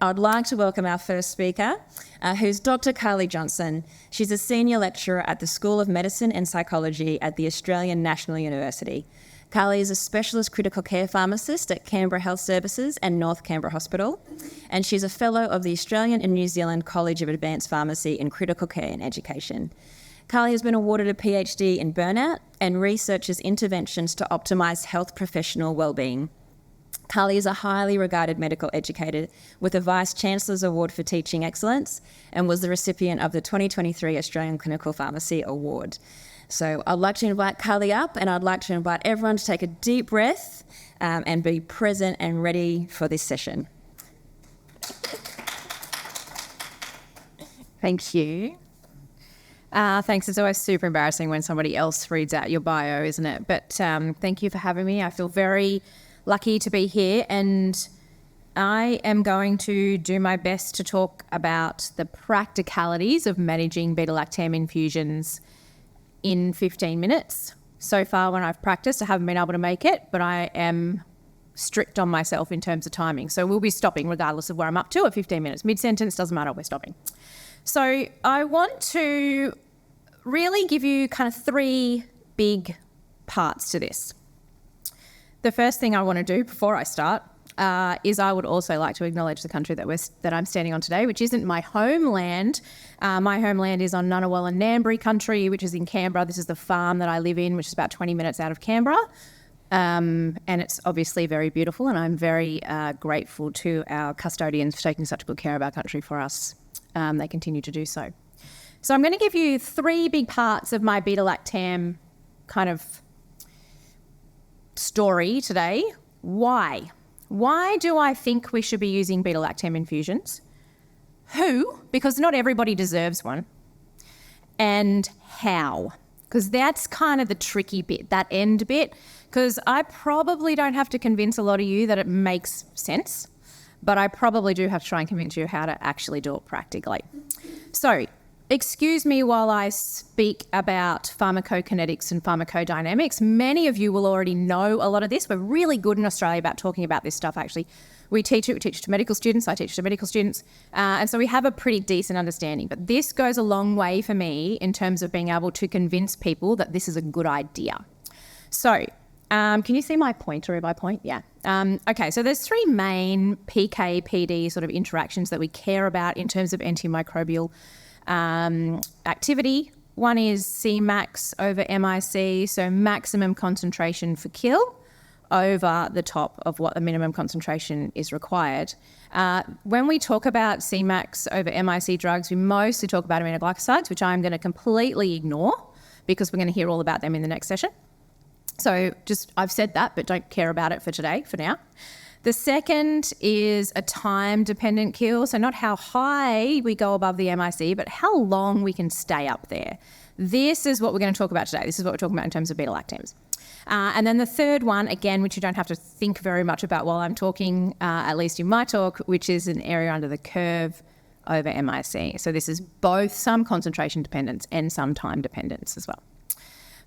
I'd like to welcome our first speaker, who's Dr. Karlee Johnston. She's a senior lecturer at the School of Medicine and Psychology at the Australian National University. Karlee is a specialist critical care pharmacist at Canberra Health Services and North Canberra Hospital, and she's a fellow of the Australian and New Zealand College of Advanced Pharmacy in Critical Care and Education. Karlee has been awarded a PhD in burnout and researches interventions to optimise health professional wellbeing. Karlee is a highly regarded medical educator with a Vice-Chancellor's Award for Teaching Excellence and was the recipient of the 2023 Australian Clinical Pharmacy Award. So I'd like to invite Karlee up, and I'd like to invite everyone to take a deep breath and be present and ready for this session. Thank you. Thanks. It's always super embarrassing when somebody else reads out your bio, isn't it? But thank you for having me. I feel very lucky to be here, and I am going to do my best to talk about the practicalities of managing beta-lactam infusions in 15 minutes. So far when I've practiced, I haven't been able to make it, but I am strict on myself in terms of timing. So we'll be stopping regardless of where I'm up to at 15 minutes. Mid-sentence, doesn't matter, we're stopping. So I want to really give you kind of three big parts to this. The first thing I want to do before I start is I would also like to acknowledge the country that I'm standing on today, which isn't my homeland. My homeland is on Ngunnawal and Ngambri country, which is in Canberra. This is the farm that I live in, which is about 20 minutes out of Canberra. And it's obviously very beautiful, and I'm very grateful to our custodians for taking such good care of our country for us. They continue to do so. So I'm going to give you three big parts of my beta-lactam kind of story today. Why? Why do I think we should be using beta-lactam infusions? Who? Because not everybody deserves one. And how? Because that's kind of the tricky bit, that end bit. Because I probably don't have to convince a lot of you that it makes sense, but I probably do have to try and convince you how to actually do it practically. So, excuse me while I speak about pharmacokinetics and pharmacodynamics. Many of you will already know a lot of this. We're really good in Australia about talking about this stuff, actually. We teach it to medical students, I teach it to medical students, and so we have a pretty decent understanding. But this goes a long way for me in terms of being able to convince people that this is a good idea. So, can you see my pointer if I point? Yeah. Okay, so there's three main PK-PD sort of interactions that we care about in terms of antimicrobial activity. One is Cmax over MIC, so maximum concentration for kill over the top of what the minimum concentration is required. When we talk about Cmax over MIC drugs, we mostly talk about aminoglycosides, which I'm going to completely ignore because we're going to hear all about them in the next session. So I've said that, but don't care about it for today, for now. The second is a time-dependent kill, so not how high we go above the MIC, but how long we can stay up there. This is what we're going to talk about today. This is what we're talking about in terms of beta-lactams. And then the third one, again, which you don't have to think very much about while I'm talking, at least in my talk, which is an area under the curve over MIC. So this is both some concentration dependence and some time dependence as well.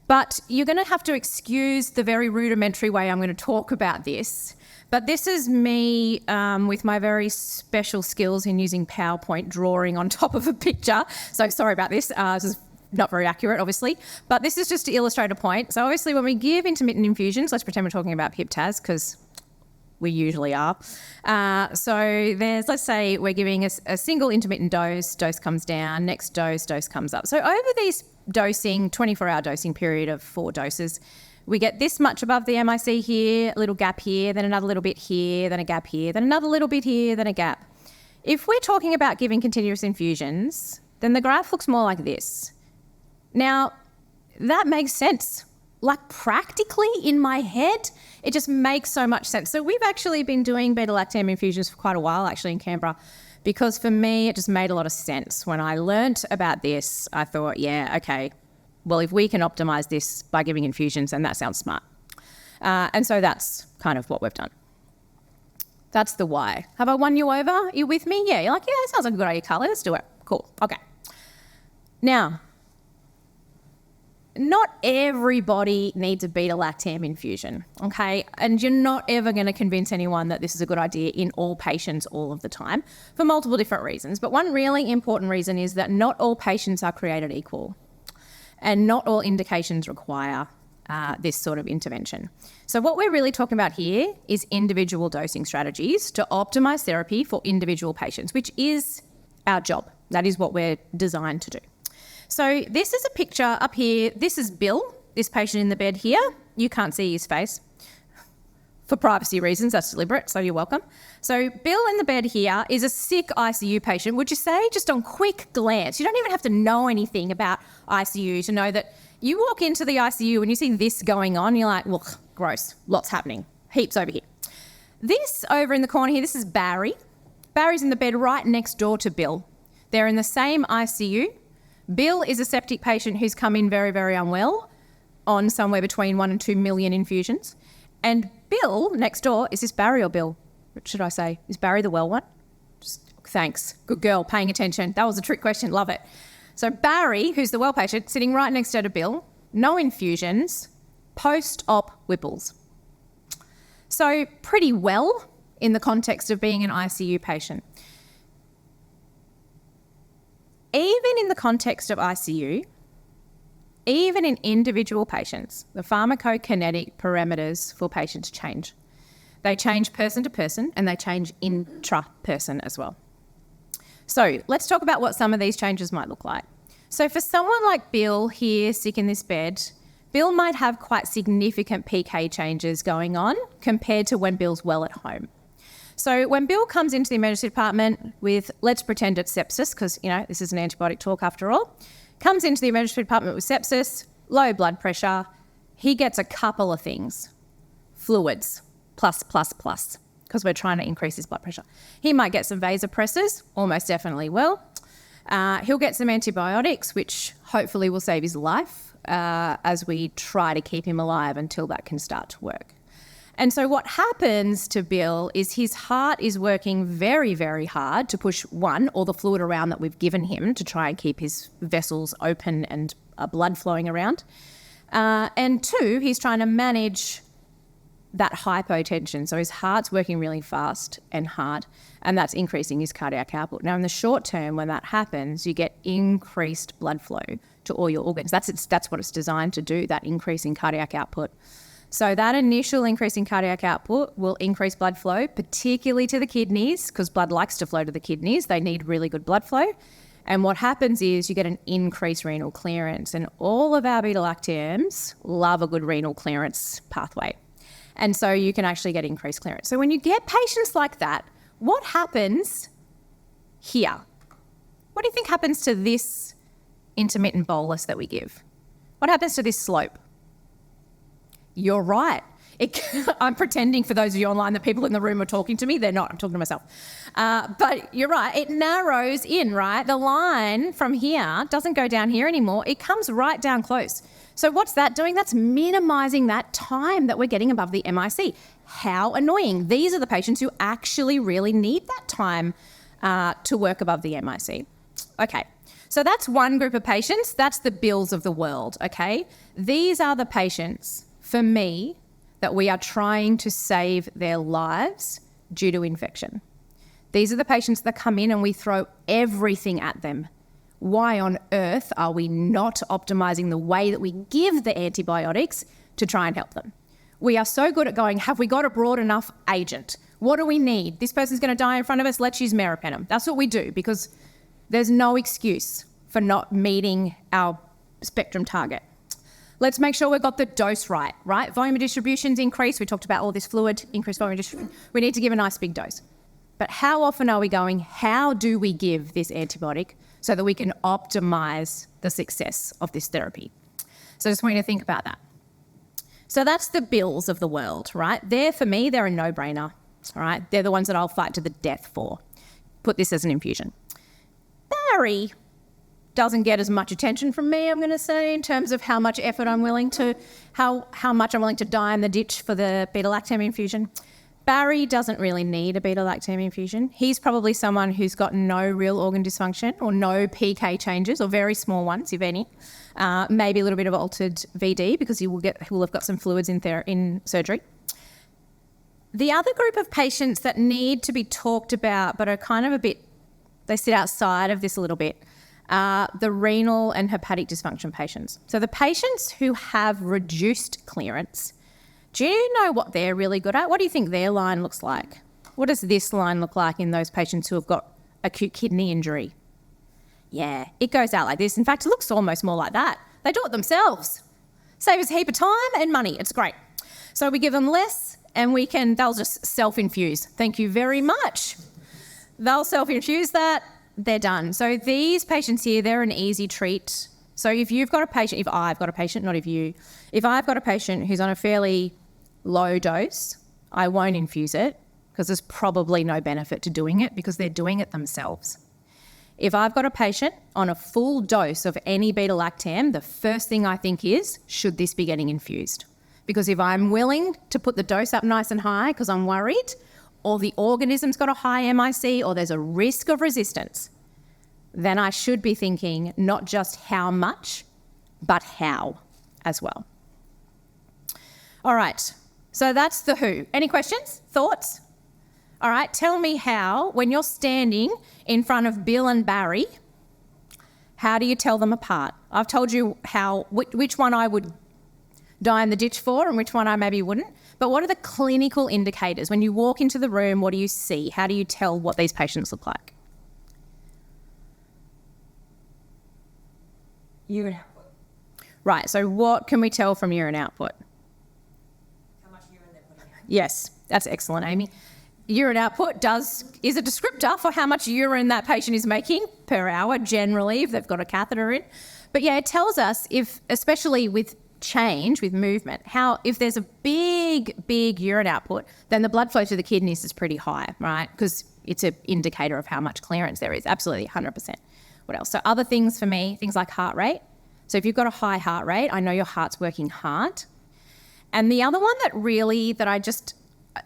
But you're going to have to excuse the very rudimentary way I'm going to talk about this. But this is me with my very special skills in using PowerPoint drawing on top of a picture. So sorry about this. This is not very accurate, obviously. But this is just to illustrate a point. So obviously when we give intermittent infusions, let's pretend we're talking about PIP-TAS because we usually are. So let's say we're giving a single intermittent dose comes down, next dose comes up. So over these 24-hour dosing period of 4 doses, we get this much above the MIC here, a little gap here, then another little bit here, then a gap here, then another little bit here, then a gap. If we're talking about giving continuous infusions, then the graph looks more like this. Now, that makes sense. Like practically in my head, it just makes so much sense. So we've actually been doing beta-lactam infusions for quite a while actually in Canberra, because for me, it just made a lot of sense. When I learnt about this, I thought, yeah, okay, well, if we can optimize this by giving infusions, then that sounds smart. And so that's kind of what we've done. That's the why. Have I won you over? Are you with me? Yeah, you're like, yeah, that sounds like a good idea, Karlee. Let's do it. Cool. Okay. Now, not everybody needs a beta-lactam infusion, okay? And you're not ever going to convince anyone that this is a good idea in all patients all of the time for multiple different reasons. But one really important reason is that not all patients are created equal and not all indications require this sort of intervention. So what we're really talking about here is individual dosing strategies to optimise therapy for individual patients, which is our job. That is what we're designed to do. So this is a picture up here. This is Bill, this patient in the bed here. You can't see his face. For privacy reasons, that's deliberate, so you're welcome. So Bill in the bed here is a sick ICU patient. Would you say, just on quick glance, you don't even have to know anything about ICU to know that you walk into the ICU and you see this going on, you're like, well, gross, lots happening, heaps over here. This over in the corner here, this is Barry. Barry's in the bed right next door to Bill. They're in the same ICU. Bill is a septic patient who's come in very, very unwell on somewhere between 1 and 2 million infusions. And Bill next door, is this Barry or Bill? What should I say? Is Barry the well one? Thanks. Good girl, paying attention. That was a trick question. Love it. So Barry, who's the well patient, sitting right next door to Bill, no infusions, post-op Whipples. So pretty well in the context of being an ICU patient. Even in the context of ICU, even in individual patients, the pharmacokinetic parameters for patients change. They change person to person and they change intra-person as well. So let's talk about what some of these changes might look like. So for someone like Bill here, sick in this bed, Bill might have quite significant PK changes going on compared to when Bill's well at home. So when Bill comes into the emergency department with, let's pretend it's sepsis, because, you know, this is an antibiotic talk after all, comes into the emergency department with sepsis, low blood pressure, he gets a couple of things. Fluids, plus, because we're trying to increase his blood pressure. He might get some vasopressors, almost definitely will. He'll get some antibiotics, which hopefully will save his life as we try to keep him alive until that can start to work. And so what happens to Bill is his heart is working very, very hard to push, one, all the fluid around that we've given him to try and keep his vessels open and blood flowing around. And two, he's trying to manage that hypotension. So his heart's working really fast and hard, and that's increasing his cardiac output. Now, in the short term, when that happens, you get increased blood flow to all your organs. That's what it's designed to do, that increase in cardiac output. So that initial increase in cardiac output will increase blood flow, particularly to the kidneys, because blood likes to flow to the kidneys. They need really good blood flow. And what happens is you get an increased renal clearance. And all of our beta-lactams love a good renal clearance pathway. And so you can actually get increased clearance. So when you get patients like that, what happens here? What do you think happens to this intermittent bolus that we give? What happens to this slope? You're right. I'm pretending for those of you online that people in the room are talking to me. They're not. I'm talking to myself. But you're right. It narrows in, right? The line from here doesn't go down here anymore. It comes right down close. So what's that doing? That's minimising that time that we're getting above the MIC. How annoying. These are the patients who actually really need that time to work above the MIC. Okay. So that's one group of patients. That's the Bills of the world, okay? These are the patients, for me, that we are trying to save their lives due to infection. These are the patients that come in and we throw everything at them. Why on earth are we not optimising the way that we give the antibiotics to try and help them? We are so good at going, have we got a broad enough agent? What do we need? This person's going to die in front of us. Let's use meropenem. That's what we do because there's no excuse for not meeting our spectrum target. Let's make sure we've got the dose right? Volume of distribution's increased. We talked about all this fluid, increased volume of distribution. We need to give a nice big dose. But how often are we going, how do we give this antibiotic so that we can optimise the success of this therapy? So I just want you to think about that. So that's the Bills of the world, right? For me, they're a no-brainer, all right? They're the ones that I'll fight to the death for. Put this as an infusion. Barry doesn't get as much attention from me, I'm going to say, in terms of how much effort I'm willing to, how much I'm willing to die in the ditch for the beta-lactam infusion. Barry doesn't really need a beta-lactam infusion. He's probably someone who's got no real organ dysfunction or no PK changes, or very small ones, if any. Maybe a little bit of altered VD because he will have got some fluids in surgery. The other group of patients that need to be talked about but are kind of they sit outside of this a little bit, are the renal and hepatic dysfunction patients. So the patients who have reduced clearance, do you know what they're really good at? What do you think their line looks like? What does this line look like in those patients who have got acute kidney injury? Yeah, it goes out like this. In fact, it looks almost more like that. They do it themselves. Save us a heap of time and money. It's great. So we give them less and they'll just self-infuse. Thank you very much. They'll self-infuse that, they're done. So these patients here, they're an easy treat. So if I've got a patient, if I've got a patient who's on a fairly low dose, I won't infuse it because there's probably no benefit to doing it because they're doing it themselves. If I've got a patient on a full dose of any beta-lactam, the first thing I think is, should this be getting infused? Because if I'm willing to put the dose up nice and high because I'm worried, or the organism's got a high MIC, or there's a risk of resistance, then I should be thinking not just how much, but how as well. All right, so that's the who. Any questions, thoughts? All right, tell me how, when you're standing in front of Bill and Barry, how do you tell them apart? I've told you which one I would die in the ditch for and which one I maybe wouldn't. But what are the clinical indicators? When you walk into the room, what do you see? How do you tell what these patients look like? Urine output. Right, so what can we tell from urine output? How much urine they're putting out. Yes, that's excellent, Amy. Urine output is a descriptor for how much urine that patient is making per hour, generally, if they've got a catheter in. But yeah, it tells us if, especially with change, with movement, if there's a big urine output, then the blood flow to the kidneys is pretty high, right? Because it's an indicator of how much clearance there is, absolutely, 100%. What else? So other things for me, things like heart rate. So if you've got a high heart rate, I know your heart's working hard. And the other one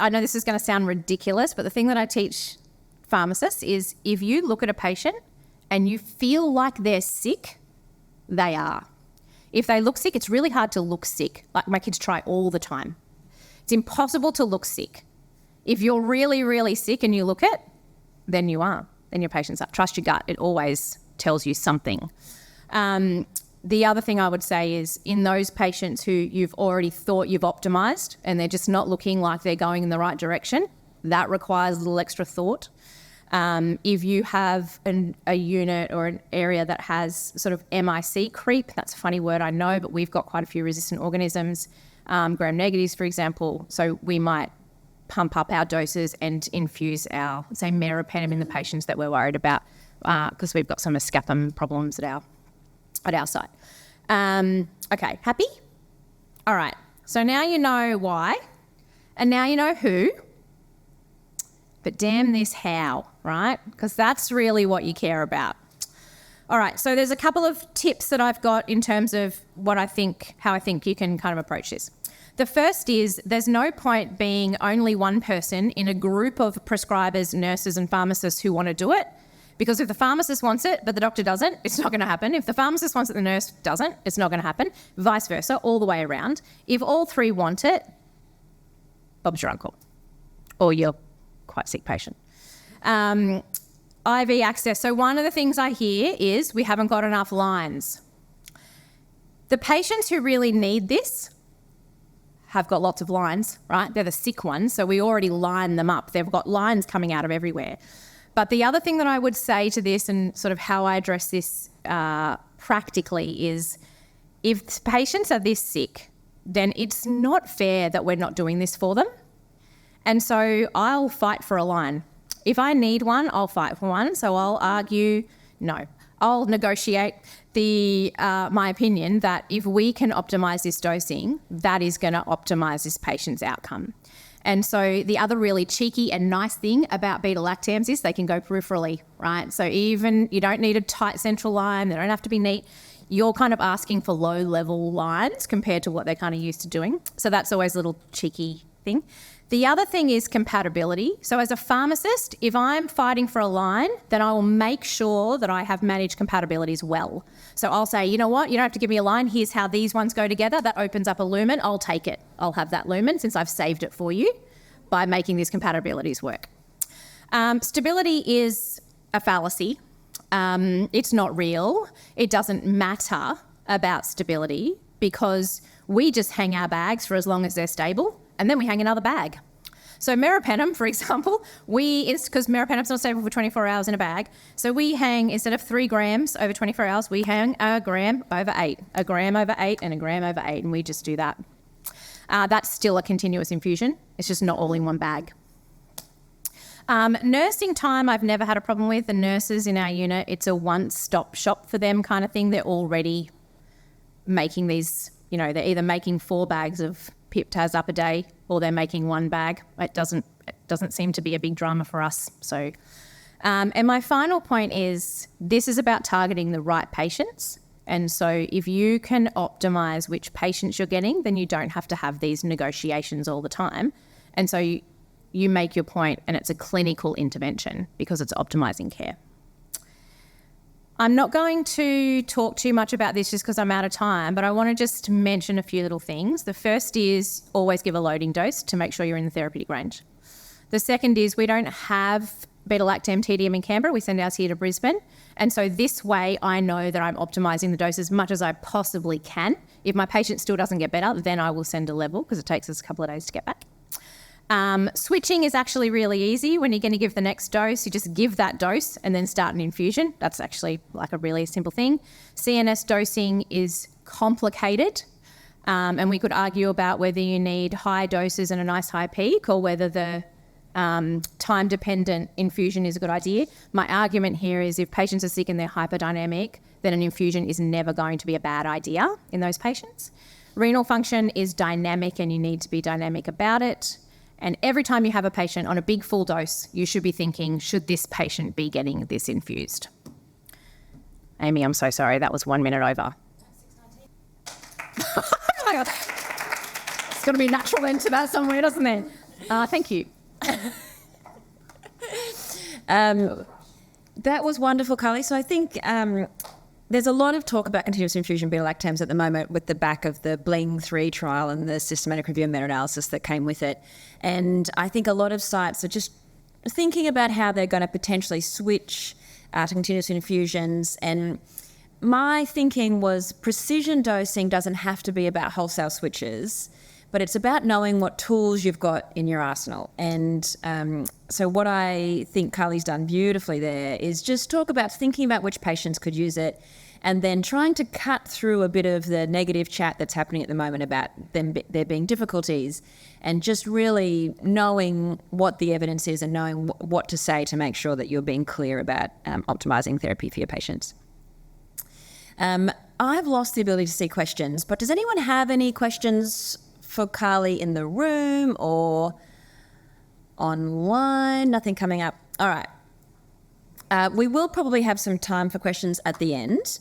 I know this is going to sound ridiculous, but the thing that I teach pharmacists is if you look at a patient and you feel like they're sick, they are. If they look sick, it's really hard to look sick. Like my kids try all the time. It's impossible to look sick. If you're really, really sick and you look it, then you are. Then your patient's up. Trust your gut. It always tells you something. The other thing I would say is in those patients who you've already thought you've optimised and they're just not looking like they're going in the right direction, that requires a little extra thought. If you have a unit or an area that has sort of MIC creep, that's a funny word, I know, but we've got quite a few resistant organisms, gram-negatives, for example, so we might pump up our doses and infuse our, say, meropenem in the patients that we're worried about because we've got some escapum problems at our site. Okay, happy? All right, so now you know why, and now you know who, but damn this how, right? Because that's really what you care about. All right, so there's a couple of tips that I've got in terms of how I think you can kind of approach this. The first is there's no point being only one person in a group of prescribers, nurses and pharmacists who want to do it, because if the pharmacist wants it but the doctor doesn't, it's not going to happen. If the pharmacist wants it, the nurse doesn't, it's not going to happen. Vice versa, all the way around. If all three want it, Bob's your uncle or your quite sick patient. IV access. So one of the things I hear is we haven't got enough lines. The patients who really need this have got lots of lines, right? They're the sick ones, so we already line them up. They've got lines coming out of everywhere. But the other thing that I would say to this and sort of how I address this practically is if patients are this sick, then it's not fair that we're not doing this for them. And so I'll fight for a line. If I need one, I'll fight for one. So I'll argue, no. I'll negotiate my opinion that if we can optimise this dosing, that is going to optimise this patient's outcome. And so the other really cheeky and nice thing about beta-lactams is they can go peripherally, right? So even you don't need a tight central line, they don't have to be neat. You're kind of asking for low-level lines compared to what they're kind of used to doing. So that's always a little cheeky thing. The other thing is compatibility. So as a pharmacist, if I'm fighting for a line, then I will make sure that I have managed compatibilities well. So I'll say, you know what, you don't have to give me a line. Here's how these ones go together. That opens up a lumen. I'll take it. I'll have that lumen since I've saved it for you by making these compatibilities work. Stability is a fallacy. It's not real. It doesn't matter about stability because we just hang our bags for as long as they're stable, and then we hang another bag. So meropenem, for example, because meropenem's not stable for 24 hours in a bag, so we hang, instead of 3 grams over 24 hours, we hang a gram over 8, a gram over 8 and a gram over 8, and we just do that. That's still a continuous infusion. It's just not all in one bag. Nursing time, I've never had a problem with. The nurses in our unit, it's a one-stop shop for them kind of thing. They're already making these, they're either making 4 bags of Pip-Taz up a day or they're making 1 bag. It doesn't seem to be a big drama for us. So, and my final point is this is about targeting the right patients. And so if you can optimise which patients you're getting, then you don't have to have these negotiations all the time. And so you make your point and it's a clinical intervention because it's optimising care. I'm not going to talk too much about this just because I'm out of time, but I want to just mention a few little things. The first is always give a loading dose to make sure you're in the therapeutic range. The second is we don't have beta-lactam TDM in Canberra. We send ours here to Brisbane. And so this way I know that I'm optimising the dose as much as I possibly can. If my patient still doesn't get better, then I will send a level because it takes us a couple of days to get back. Switching is actually really easy. When you're going to give the next dose, you just give that dose and then start an infusion. That's actually like a really simple thing. CNS dosing is complicated, and we could argue about whether you need high doses and a nice high peak or whether the time-dependent infusion is a good idea. My argument here is if patients are sick and they're hyperdynamic, then an infusion is never going to be a bad idea in those patients. Renal function is dynamic and you need to be dynamic about it. And every time you have a patient on a big full dose, you should be thinking, should this patient be getting this infused? Amy, I'm so sorry. That was 1 minute over. It's got to be a natural end to that somewhere, doesn't it? Thank you. That was wonderful, Karlee. So I think there's a lot of talk about continuous infusion beta-lactams at the moment with the back of the BLING-3 trial and the systematic review and meta-analysis that came with it. And I think a lot of sites are just thinking about how they're going to potentially switch to continuous infusions. And my thinking was precision dosing doesn't have to be about wholesale switches, but it's about knowing what tools you've got in your arsenal. And so what I think Karlee's done beautifully there is just talk about thinking about which patients could use it and then trying to cut through a bit of the negative chat that's happening at the moment about there being difficulties and just really knowing what the evidence is and knowing what to say to make sure that you're being clear about optimising therapy for your patients. I've lost the ability to see questions, but does anyone have any questions for Karlee in the room or online? Nothing coming up. All right. We will probably have some time for questions at the end.